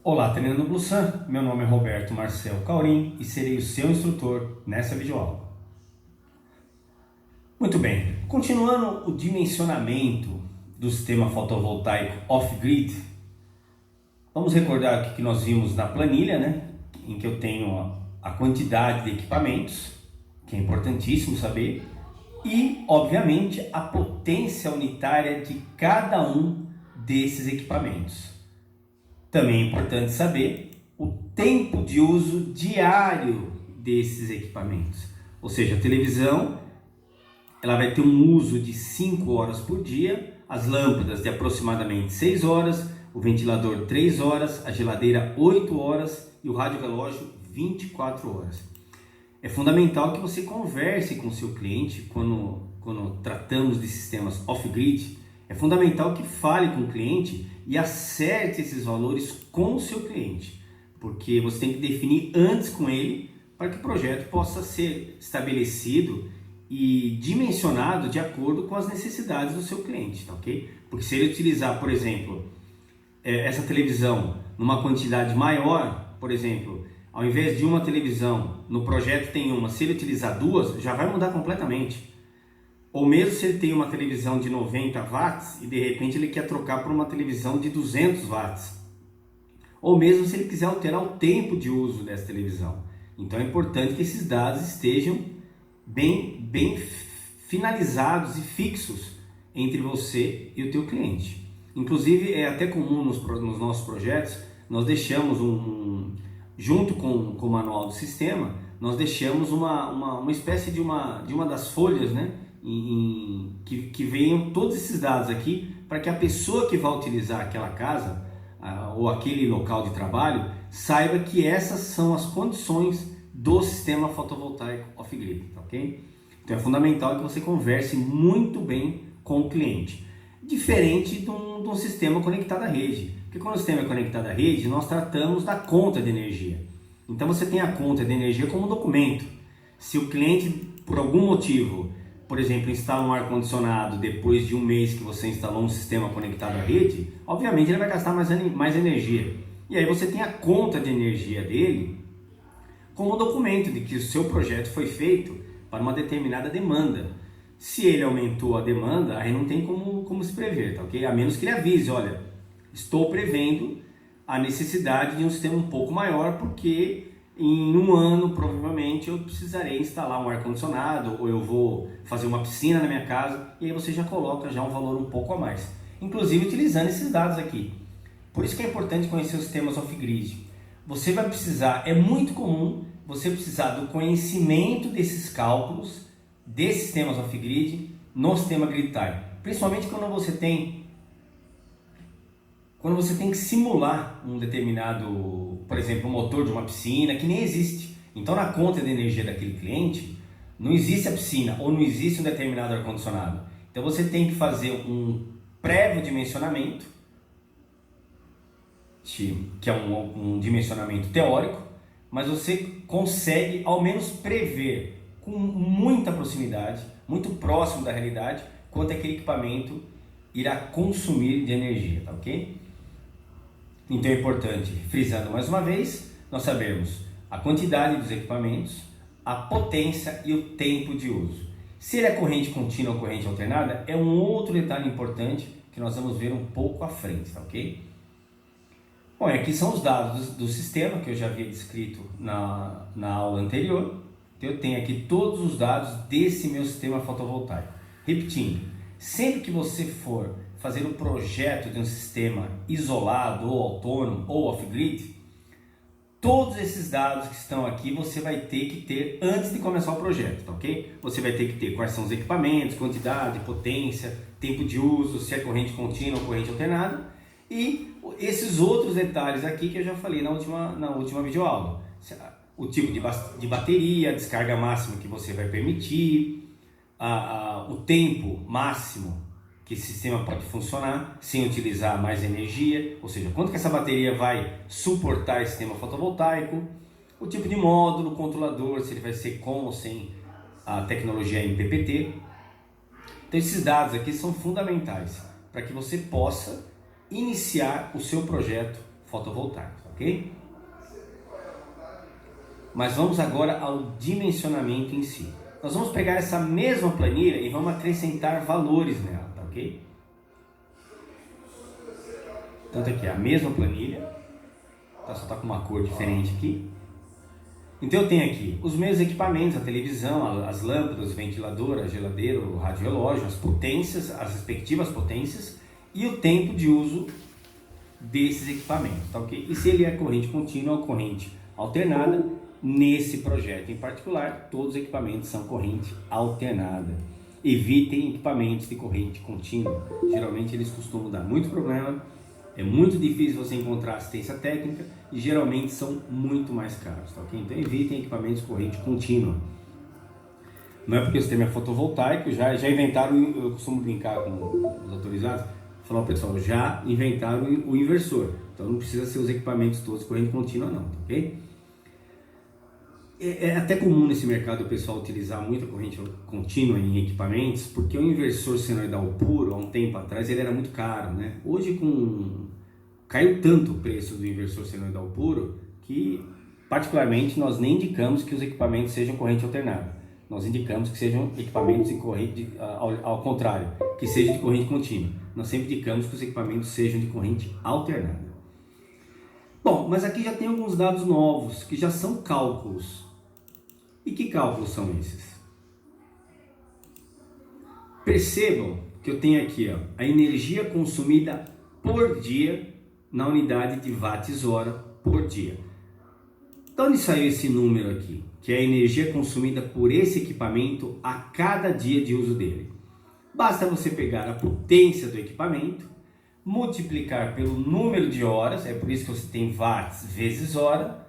Olá, treinando Blusan, meu nome é Roberto Marcel Caurim e serei o seu instrutor nessa videoaula. Muito bem, continuando o dimensionamento do sistema fotovoltaico off-grid, vamos recordar o que nós vimos na planilha, né? Em que eu tenho a quantidade de equipamentos, que é importantíssimo saber, e, obviamente, a potência unitária de cada um desses equipamentos. Também é importante saber o tempo de uso diário desses equipamentos. Ou seja, a televisão ela vai ter um uso de 5 horas por dia, as lâmpadas de aproximadamente 6 horas, o ventilador 3 horas, a geladeira 8 horas e o rádio relógio 24 horas. É fundamental que você converse com o seu cliente quando tratamos de sistemas off-grid. É fundamental que fale com o cliente e acerte esses valores com o seu cliente, porque você tem que definir antes com ele para que o projeto possa ser estabelecido e dimensionado de acordo com as necessidades do seu cliente, tá ok? Porque se ele utilizar, por exemplo, essa televisão numa quantidade maior, por exemplo, ao invés de uma televisão, no projeto tem uma, se ele utilizar duas, já vai mudar completamente. Ou mesmo se ele tem uma televisão de 90 watts e de repente ele quer trocar por uma televisão de 200 watts. Ou mesmo se ele quiser alterar o tempo de uso dessa televisão. Então é importante que esses dados estejam bem finalizados e fixos entre você e o teu cliente. Inclusive é até comum nos nossos projetos, nós deixamos junto com o manual do sistema, nós deixamos uma espécie de uma das folhas, né? Que venham todos esses dados aqui para que a pessoa que vai utilizar aquela casa ou aquele local de trabalho saiba que essas são as condições do sistema fotovoltaico off-grid, tá ok? Então é fundamental que você converse muito bem com o cliente, diferente de um sistema conectado à rede, porque quando o sistema é conectado à rede nós tratamos da conta de energia. Então você tem a conta de energia como documento. Se o cliente por algum motivo, por exemplo, instala um ar-condicionado depois de um mês que você instalou um sistema conectado à rede, obviamente ele vai gastar mais energia. E aí você tem a conta de energia dele como documento de que o seu projeto foi feito para uma determinada demanda. Se ele aumentou a demanda, aí não tem como se prever, tá ok? A menos que ele avise, olha, estou prevendo a necessidade de um sistema um pouco maior porque em um ano provavelmente eu precisarei instalar um ar-condicionado ou eu vou fazer uma piscina na minha casa, e aí você já coloca já um valor um pouco a mais, inclusive utilizando esses dados aqui. Por isso que é importante conhecer os sistemas off-grid. Você vai precisar, é muito comum você precisar do conhecimento desses cálculos desses sistemas off-grid no sistema grid-tie, principalmente quando você tem que simular um determinado, por exemplo, um motor de uma piscina que nem existe. Então na conta de energia daquele cliente não existe a piscina ou não existe um determinado ar-condicionado. Então você tem que fazer um prévio dimensionamento, que é um dimensionamento teórico, mas você consegue ao menos prever com muita proximidade, muito próximo da realidade, quanto aquele equipamento irá consumir de energia, tá ok? Então é importante, frisando mais uma vez, nós sabemos a quantidade dos equipamentos, a potência e o tempo de uso. Se ele é corrente contínua ou corrente alternada, é um outro detalhe importante que nós vamos ver um pouco à frente, tá ok? Bom, aqui são os dados do sistema que eu já havia descrito na aula anterior. Então, eu tenho aqui todos os dados desse meu sistema fotovoltaico. Repetindo, sempre que você for fazer o projeto de um sistema isolado ou autônomo ou off-grid, todos esses dados que estão aqui você vai ter que ter antes de começar o projeto, tá ok? Você vai ter que ter quais são os equipamentos, quantidade, potência, tempo de uso, se é corrente contínua ou corrente alternada, e esses outros detalhes aqui que eu já falei na última videoaula. O tipo de bateria, a descarga máxima que você vai permitir, o tempo máximo que esse sistema pode funcionar sem utilizar mais energia, ou seja, quanto que essa bateria vai suportar esse sistema fotovoltaico, o tipo de módulo, controlador, se ele vai ser com ou sem a tecnologia MPPT. Então esses dados aqui são fundamentais para que você possa iniciar o seu projeto fotovoltaico. ok? Mas vamos agora ao dimensionamento em si. Nós vamos pegar essa mesma planilha e vamos acrescentar valores nela, tá ok? Tanto aqui, a mesma planilha, tá? Só está com uma cor diferente aqui. Então eu tenho aqui os meus equipamentos, a televisão, as lâmpadas, o ventilador, a geladeira, o radiológio, as potências, as respectivas potências e o tempo de uso desses equipamentos, tá ok? E se ele é corrente contínua ou corrente alternada, nesse projeto em particular, todos os equipamentos são corrente alternada. Evitem equipamentos de corrente contínua, geralmente eles costumam dar muito problema, é muito difícil você encontrar assistência técnica e geralmente são muito mais caros, tá ok? Então evitem equipamentos de corrente contínua. Não é porque o sistema é fotovoltaico, já inventaram, eu costumo brincar com os autorizados, falar, pessoal, já inventaram o inversor, então não precisa ser os equipamentos todos de corrente contínua não, tá ok? É até comum nesse mercado o pessoal utilizar muita corrente contínua em equipamentos, porque o inversor senoidal puro, há um tempo atrás, ele era muito caro, né? Hoje caiu tanto o preço do inversor senoidal puro que, particularmente, nós nem indicamos que os equipamentos sejam corrente alternada. Nós indicamos que sejam equipamentos de corrente, ao contrário, que sejam de corrente contínua. Nós sempre indicamos que os equipamentos sejam de corrente alternada. Bom, mas aqui já tem alguns dados novos, que já são cálculos. E que cálculos são esses? Percebam que eu tenho aqui a energia consumida por dia na unidade de watts-hora por dia. De onde saiu esse número aqui? Que é a energia consumida por esse equipamento a cada dia de uso dele. Basta você pegar a potência do equipamento, multiplicar pelo número de horas, é por isso que você tem watts vezes hora,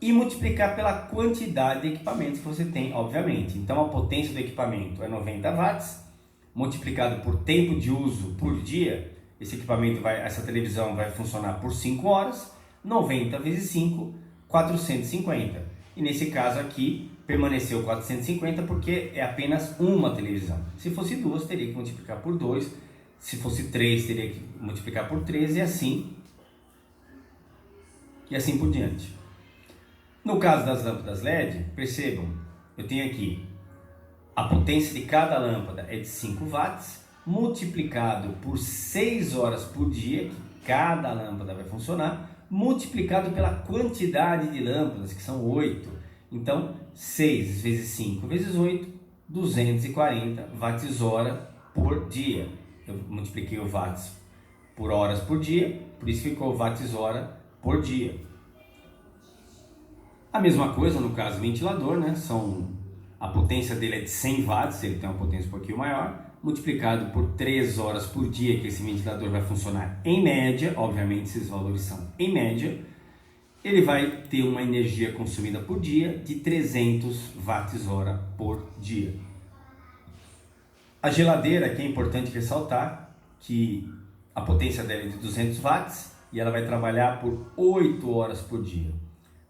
e multiplicar pela quantidade de equipamentos que você tem, obviamente. Então a potência do equipamento é 90 watts, multiplicado por tempo de uso por dia, essa televisão vai funcionar por 5 horas, 90 vezes 5, 450. E nesse caso aqui, permaneceu 450 porque é apenas uma televisão. Se fosse duas, teria que multiplicar por 2, se fosse 3, teria que multiplicar por 3 e assim por diante. No caso das lâmpadas LED, percebam, eu tenho aqui a potência de cada lâmpada é de 5 watts, multiplicado por 6 horas por dia, que cada lâmpada vai funcionar, multiplicado pela quantidade de lâmpadas, que são 8. Então, 6 vezes 5 vezes 8, 240 watts-hora por dia. Eu multipliquei o watts por horas por dia, por isso ficou watts-hora por dia. A mesma coisa no caso do ventilador, né? A potência dele é de 100 watts, ele tem uma potência um pouquinho maior, multiplicado por 3 horas por dia que esse ventilador vai funcionar em média, obviamente esses valores são em média, ele vai ter uma energia consumida por dia de 300 watts-hora por dia. A geladeira, que é importante ressaltar, que a potência dela é de 200 watts e ela vai trabalhar por 8 horas por dia.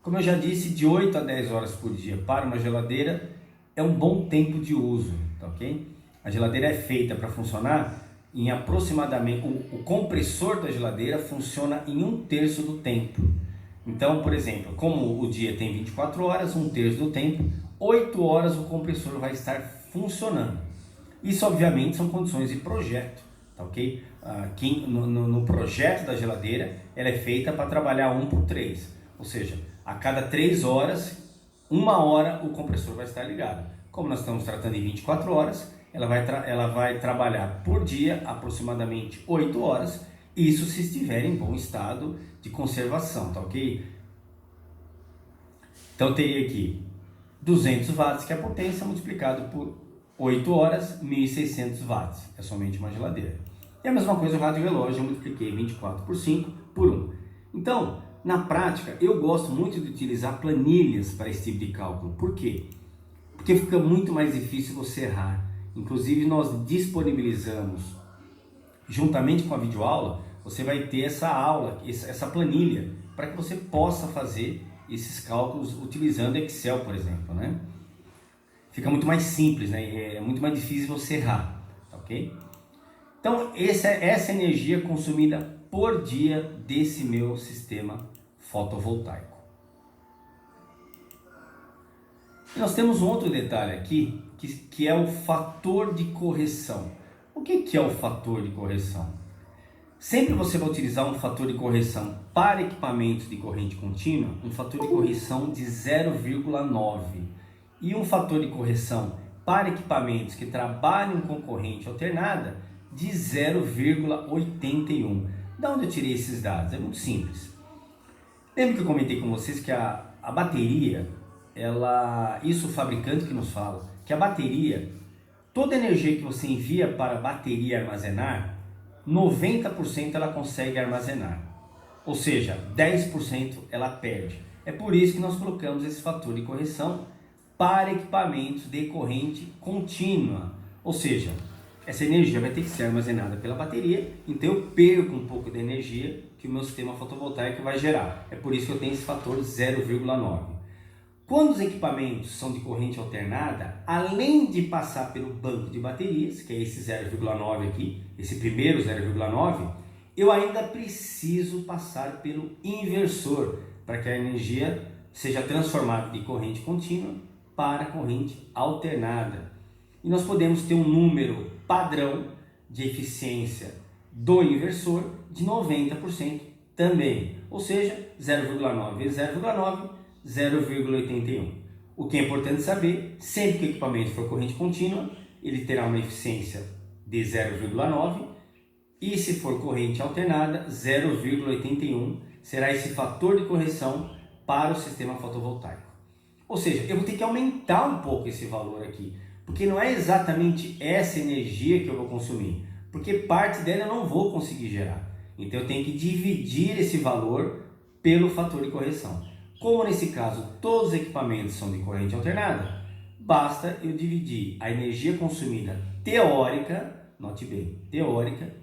Como eu já disse, de 8 a 10 horas por dia para uma geladeira é um bom tempo de uso, tá ok? A geladeira é feita para funcionar em aproximadamente, o compressor da geladeira funciona em 1/3 do tempo. Então, por exemplo, como o dia tem 24 horas, 1/3 do tempo, 8 horas o compressor vai estar funcionando. Isso obviamente são condições de projeto, tá ok? Aqui no projeto da geladeira, ela é feita para trabalhar 1/3, ou seja, a cada 3 horas, 1 hora o compressor vai estar ligado. Como nós estamos tratando em 24 horas, ela vai trabalhar por dia aproximadamente 8 horas, isso se estiver em bom estado de conservação, tá ok? Então eu teria aqui 200 watts, que é a potência, multiplicado por 8 horas, 1.600 watts, é somente uma geladeira. E a mesma coisa o rádio relógio, eu multipliquei 24 por 5 por 1. Então, na prática, eu gosto muito de utilizar planilhas para esse tipo de cálculo. Por quê? Porque fica muito mais difícil você errar. Inclusive, nós disponibilizamos, juntamente com a videoaula, você vai ter essa aula, essa planilha, para que você possa fazer esses cálculos utilizando Excel, por exemplo, né? Fica muito mais simples, né? É muito mais difícil você errar, tá ok? Então, essa energia consumida por dia desse meu sistema fotovoltaico. E nós temos um outro detalhe aqui, que é o fator de correção. O que é o fator de correção? Sempre você vai utilizar um fator de correção para equipamentos de corrente contínua, um fator de correção de 0,9 e um fator de correção para equipamentos que trabalham com corrente alternada de 0,81. Da onde eu tirei esses dados? É muito simples. Lembra que eu comentei com vocês que a bateria, isso o fabricante que nos fala, que a bateria, toda a energia que você envia para a bateria armazenar, 90% ela consegue armazenar, ou seja, 10% ela perde. É por isso que nós colocamos esse fator de correção para equipamentos de corrente contínua, ou seja, essa energia vai ter que ser armazenada pela bateria, então eu perco um pouco da energia que o meu sistema fotovoltaico vai gerar. É por isso que eu tenho esse fator 0,9. Quando os equipamentos são de corrente alternada, além de passar pelo banco de baterias, que é esse 0,9 aqui, esse primeiro 0,9, eu ainda preciso passar pelo inversor, para que a energia seja transformada de corrente contínua para corrente alternada. E nós podemos ter um número padrão de eficiência do inversor de 90% também, ou seja, 0,9 vezes 0,9, 0,81. O que é importante saber, sempre que o equipamento for corrente contínua, ele terá uma eficiência de 0,9 e se for corrente alternada, 0,81 será esse fator de correção para o sistema fotovoltaico. Ou seja, eu vou ter que aumentar um pouco esse valor aqui, porque não é exatamente essa energia que eu vou consumir, porque parte dela eu não vou conseguir gerar. Então eu tenho que dividir esse valor pelo fator de correção. Como nesse caso todos os equipamentos são de corrente alternada, basta eu dividir a energia consumida teórica, note bem, teórica,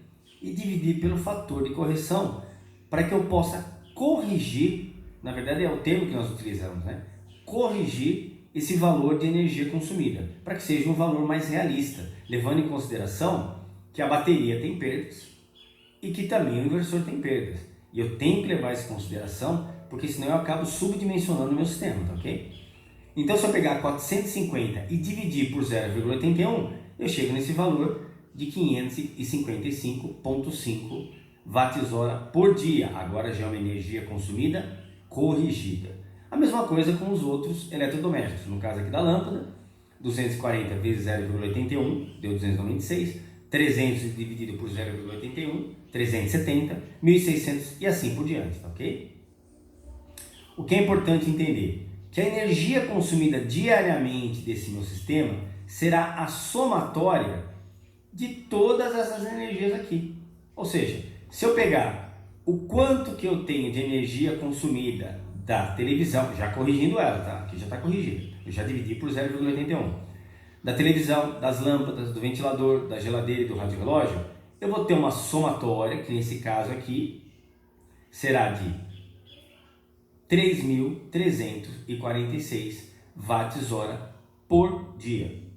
e dividir pelo fator de correção, para que eu possa corrigir, na verdade é o termo que nós utilizamos, né? Corrigir esse valor de energia consumida, para que seja um valor mais realista, levando em consideração que a bateria tem perdas e que também o inversor tem perdas. E eu tenho que levar isso em consideração, porque senão eu acabo subdimensionando o meu sistema, tá ok? Então se eu pegar 450 e dividir por 0,81, eu chego nesse valor de 555,5 watts-hora por dia. Agora já é uma energia consumida corrigida. A mesma coisa com os outros eletrodomésticos, no caso aqui da lâmpada, 240 vezes 0,81 deu 296, 300 dividido por 0,81, 370, 1.600 e assim por diante, tá ok? O que é importante entender? Que a energia consumida diariamente desse meu sistema será a somatória de todas essas energias aqui. Ou seja, se eu pegar o quanto que eu tenho de energia consumida da televisão, já corrigindo ela, tá? Aqui já está corrigida, eu já dividi por 0,81. Da televisão, das lâmpadas, do ventilador, da geladeira e do rádio relógio, eu vou ter uma somatória, que nesse caso aqui será de 3.346 watts-hora por dia.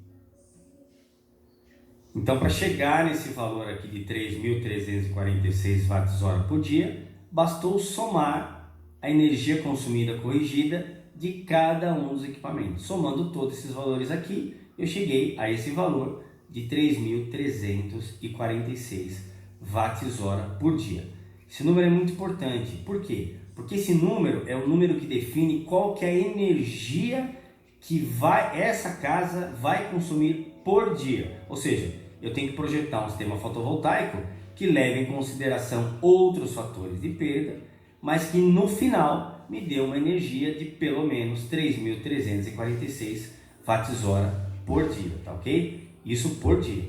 Então, para chegar nesse valor aqui de 3.346 watts-hora por dia, bastou somar a energia consumida corrigida de cada um dos equipamentos. Somando todos esses valores aqui, eu cheguei a esse valor de 3.346 watts-hora por dia. Esse número é muito importante. Por quê? Porque esse número é o número que define qual que é a energia que essa casa vai consumir por dia. Ou seja, eu tenho que projetar um sistema fotovoltaico que leve em consideração outros fatores de perda, mas que no final me dê uma energia de pelo menos 3.346 watts-hora por dia, tá ok? Isso por dia.